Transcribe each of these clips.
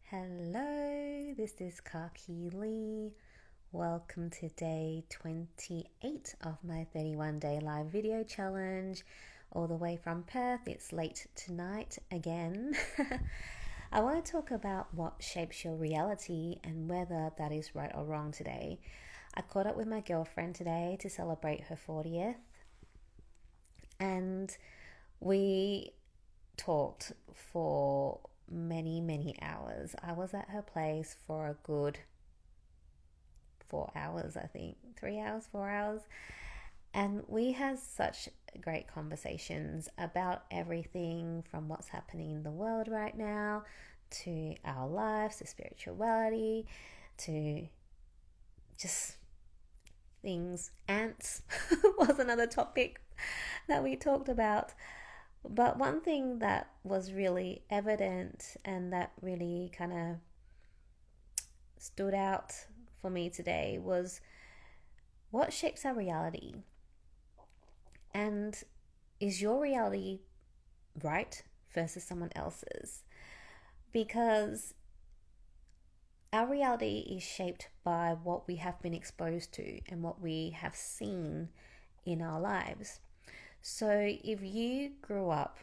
Hello, this is KaKi. Welcome to day 28 of my 31-day live video challenge. All the way from Perth, it's late tonight again. I want to talk about what shapes your reality and whether that is right or wrong today. I caught up with my girlfriend today to celebrate her 40th, and we talked for many hours. I was at her place for a good 4 hours, I think. 3 hours, 4 hours. And we had such great conversations about everything from what's happening in the world right now to our lives, to spirituality, to just things. Ants was another topic that we talked about. But one thing that was really evident and that really kind of stood out for me today was what shapes our reality. And is your reality right versus someone else's? Because our reality is shaped by what we have been exposed to and what we have seen in our lives. So if you grew up,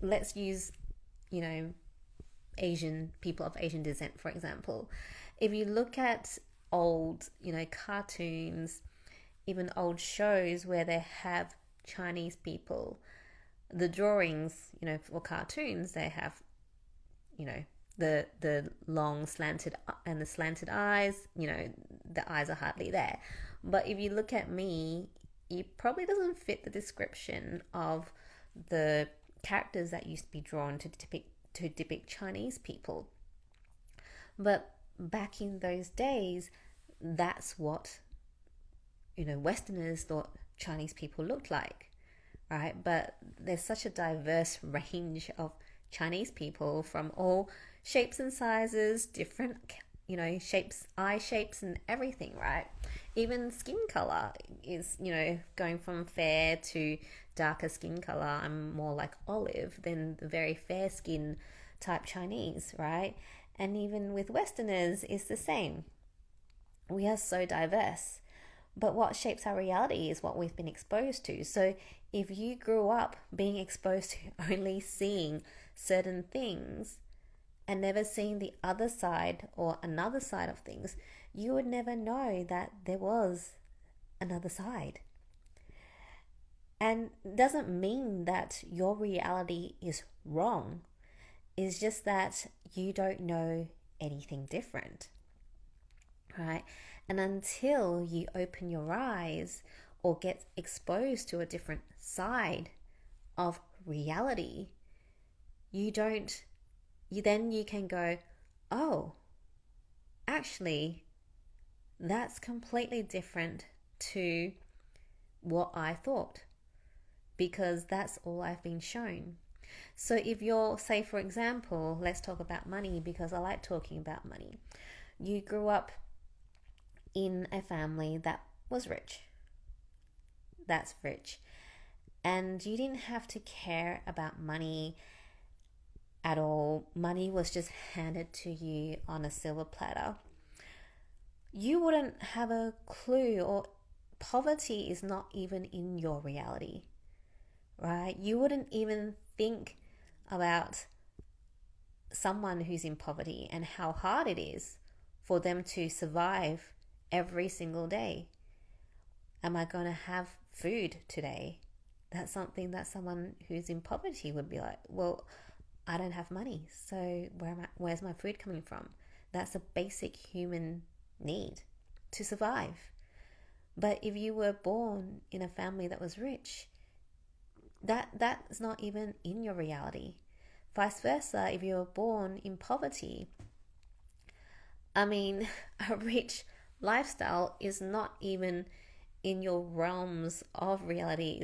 let's use, Asian people of Asian descent, for example. If you look at old, cartoons, even old shows where they have Chinese people, the drawings, for cartoons, they have, the long slanted and the slanted eyes, the eyes are hardly there. But if you look at me, it probably doesn't fit the description of the characters that used to be drawn to depict Chinese people. But back in those days, that's what Westerners thought Chinese people looked like, right? But there's such a diverse range of Chinese people from all shapes and sizes, different shapes, eye shapes and everything, right? Even skin color is, going from fair to darker skin color. I'm more like olive than the very fair skin type Chinese, right? And even with Westerners, it's the same. We are so diverse. But what shapes our reality is what we've been exposed to. So if you grew up being exposed to only seeing certain things and never seeing the other side or another side of things, you would never know that there was another side. And it doesn't mean that your reality is wrong. It's just that you don't know anything different, right? And until you open your eyes or get exposed to a different side of reality, you can go, oh, actually, that's completely different to what I thought, because that's all I've been shown. So if you're, say, for example, let's talk about money, because I like talking about money. You grew up in a family that was rich. That's rich. And you didn't have to care about money at all. Money was just handed to you on a silver platter. You wouldn't have a clue, or poverty is not even in your reality, right? You wouldn't even think about someone who's in poverty and how hard it is for them to survive every single day. Am I going to have food today? That's something that someone who's in poverty would be like, well, I don't have money, so where's my food coming from? That's a basic human need to survive. But if you were born in a family that was rich, that's not even in your reality. Vice versa, if you were born in poverty, a rich lifestyle is not even in your realms of reality.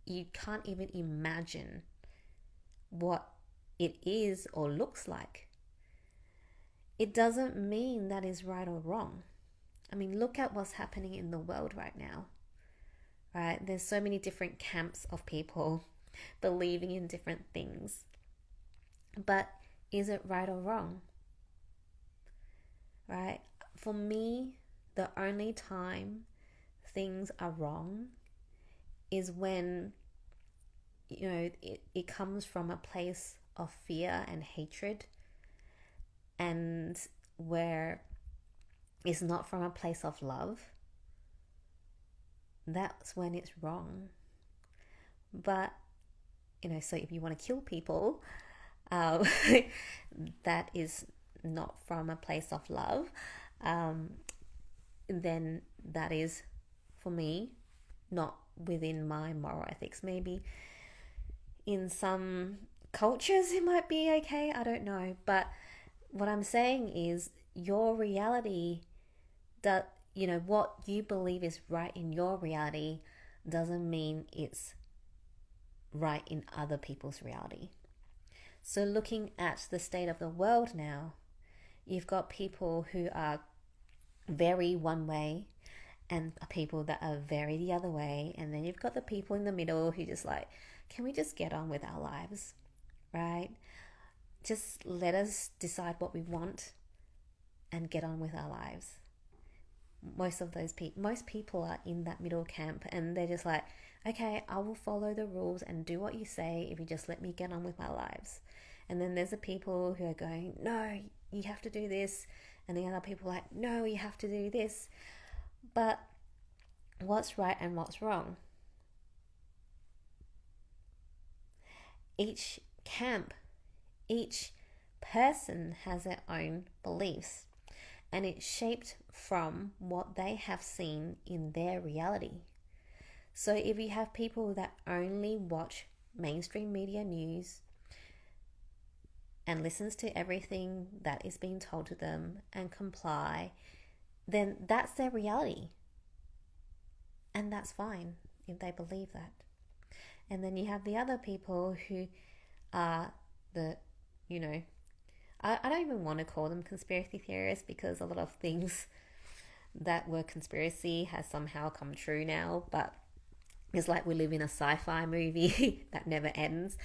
You can't even imagine what it is or looks like. It doesn't mean that is right or wrong. Look at what's happening in the world right now, right? There's so many different camps of people believing in different things. But is it right or wrong? right? For me, the only time things are wrong is when, it comes from a place of fear and hatred, and where it's not from a place of love. That's when it's wrong. But, so if you want to kill people, um, that is not from a place of love, um, then that is, for me, not within my moral ethics. Maybe in some cultures it might be okay, I don't know. But what I'm saying is, your reality, that what you believe is right in your reality doesn't mean it's right in other people's reality. So looking at the state of the world now, you've got people who are very one way and people that are very the other way, and then you've got the people in the middle who just like, can we just get on with our lives, right? Just let us decide what we want and get on with our lives. Most people are in that middle camp, and they're just like, okay, I will follow the rules and do what you say if you just let me get on with my lives. And then there's the people who are going, no, you have to do this, and the other people are like, no, you have to do this. But what's right and what's wrong? Each camp, each person has their own beliefs, and it's shaped from what they have seen in their reality. So if you have people that only watch mainstream media news and listens to everything that is being told to them and comply, then that's their reality. And that's fine if they believe that. And then you have the other people who are I don't even want to call them conspiracy theorists, because a lot of things that were conspiracy has somehow come true now, but it's like we live in a sci-fi movie that never ends.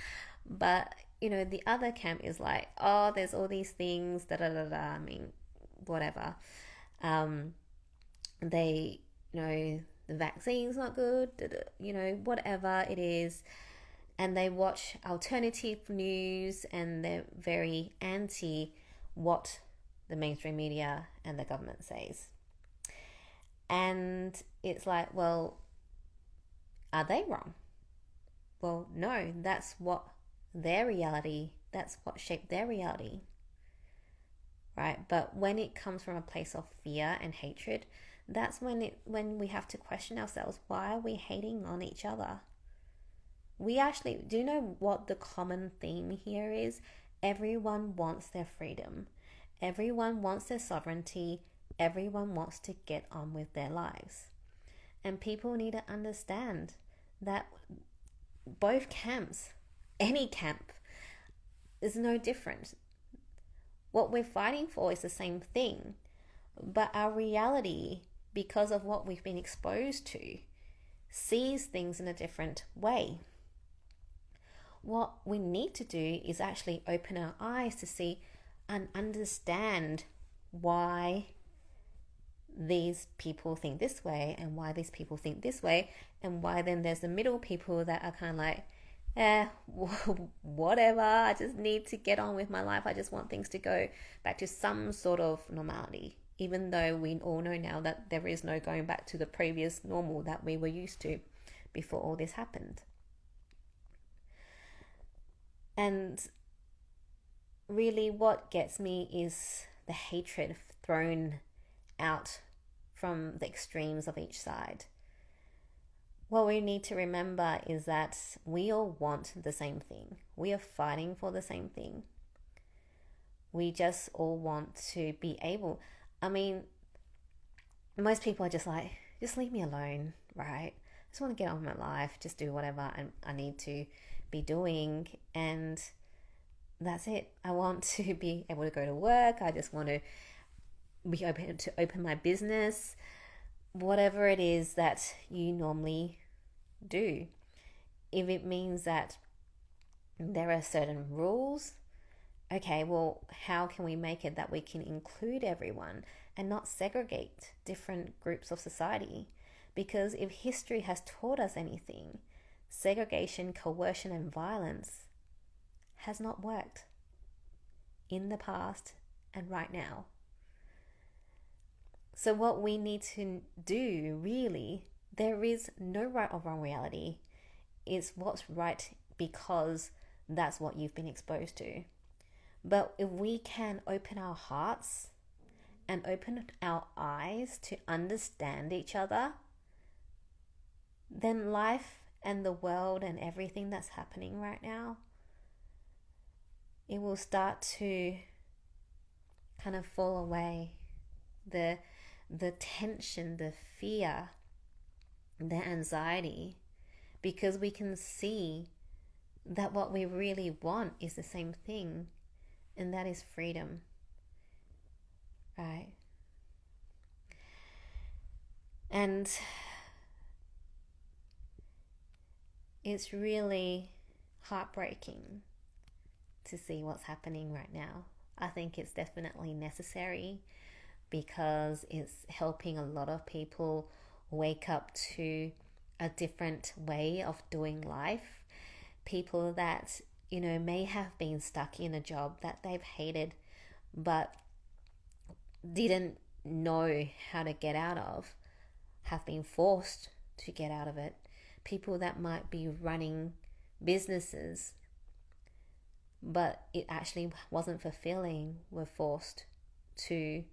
But, the other camp is like, oh, there's all these things, da da da da, I mean, whatever. They, the vaccine's not good, whatever it is. And they watch alternative news, and they're very anti what the mainstream media and the government says. And it's like, well, are they wrong? Well, no, that's what shaped their reality, right? But when it comes from a place of fear and hatred, that's when we have to question ourselves. Why are we hating on each other? We actually do know what the common theme here is. Everyone wants their freedom. Everyone wants their sovereignty. Everyone wants to get on with their lives. And people need to understand that both camps, any camp, is no different. What we're fighting for is the same thing. But our reality, because of what we've been exposed to, sees things in a different way. What we need to do is actually open our eyes to see and understand why these people think this way and why these people think this way, and why then there's the middle people that are kind of like, whatever, I just need to get on with my life. I just want things to go back to some sort of normality, even though we all know now that there is no going back to the previous normal that we were used to before all this happened. And really what gets me is the hatred thrown out from the extremes of each side. What we need to remember is that we all want the same thing. We are fighting for the same thing. We just all want to be able, most people are just like, just leave me alone, right? I just want to get on with my life, just do whatever I need to be doing, and that's it. I want to be able to go to work. I just want to be able to open my business, whatever it is that you normally do. If it means that there are certain rules okay, well, how can we make it that we can include everyone and not segregate different groups of society? Because if history has taught us anything, segregation, coercion, and violence has not worked in the past and right now. So, what we need to do really, there is no right or wrong reality. It's what's right because that's what you've been exposed to. But if we can open our hearts and open our eyes to understand each other, then life and the world and everything that's happening right now, it will start to kind of fall away. The tension, the fear, the anxiety, because we can see that what we really want is the same thing, and that is freedom, right? And it's really heartbreaking to see what's happening right now. I think it's definitely necessary because it's helping a lot of people wake up to a different way of doing life. People that, may have been stuck in a job that they've hated but didn't know how to get out of, have been forced to get out of it. People that might be running businesses but it actually wasn't fulfilling, were forced to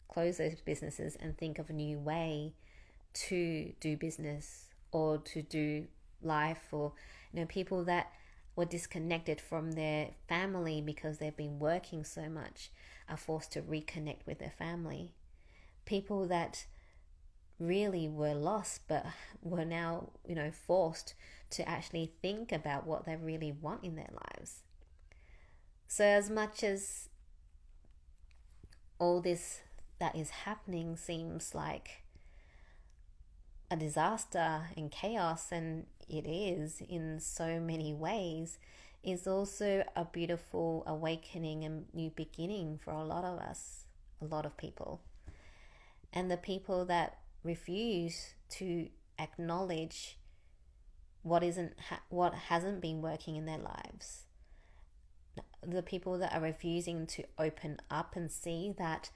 close those businesses and think of a new way to do business or to do life. Or people that were disconnected from their family because they've been working so much are forced to reconnect with their family. People that really were lost but were now forced to actually think about what they really want in their lives. So as much as all this that is happening seems like a disaster and chaos, and it is in so many ways, is also a beautiful awakening and new beginning for a lot of us, a lot of people. And the people that refuse to acknowledge what hasn't been working in their lives, the people that are refusing to open up and see that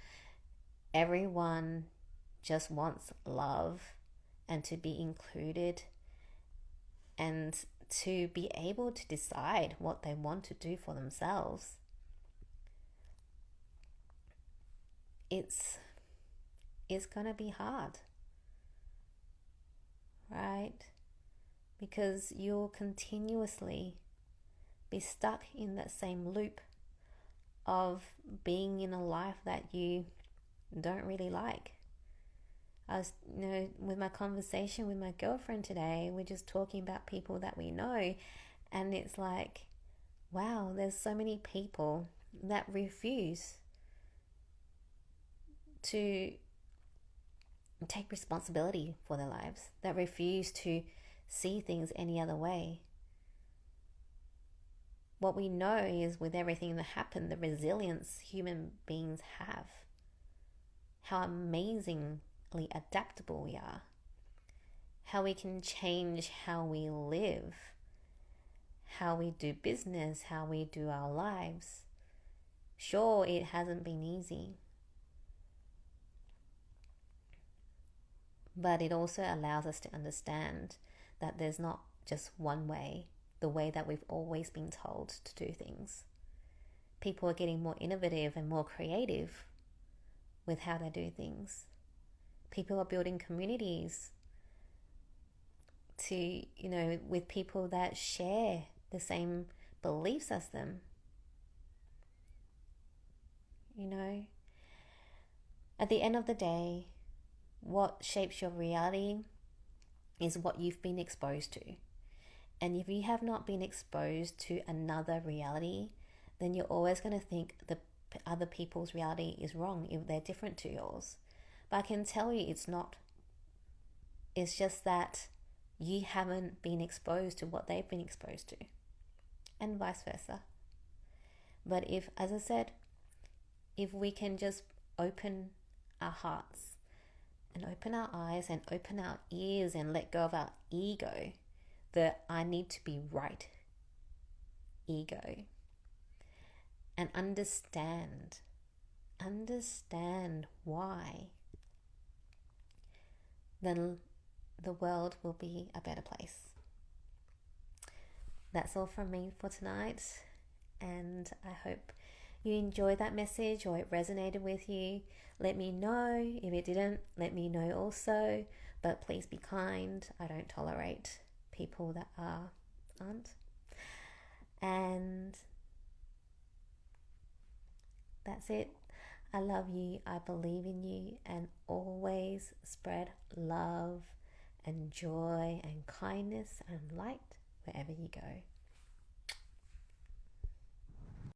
everyone just wants love and to be included and to be able to decide what they want to do for themselves. It's gonna be hard, right? Because you'll continuously be stuck in that same loop of being in a life that you don't really like. I was, with my conversation with my girlfriend today, we're just talking about people that we know, and it's like, wow, there's so many people that refuse to take responsibility for their lives, that refuse to see things any other way. What we know is with everything that happened, the resilience human beings have, how amazingly adaptable we are, how we can change how we live, how we do business, how we do our lives. Sure, it hasn't been easy, but it also allows us to understand that there's not just one way, the way that we've always been told to do things. People are getting more innovative and more creative with how they do things. People are building communities to, with people that share the same beliefs as them. At the end of the day, what shapes your reality is what you've been exposed to. And if you have not been exposed to another reality, then you're always going to think the other people's reality is wrong if they're different to yours. But I can tell you it's not. It's just that you haven't been exposed to what they've been exposed to, and vice versa. But if, as I said, if we can just open our hearts and open our eyes and open our ears and let go of our ego, the I need to be right ego, and understand why, then the world will be a better place. That's all from me for tonight, and I hope you enjoyed that message or it resonated with you. Let me know. If it didn't, let me know also. But please be kind. I don't tolerate people that aren't. And that's it. I love you. I believe in you. And always spread love and joy and kindness and light wherever you go.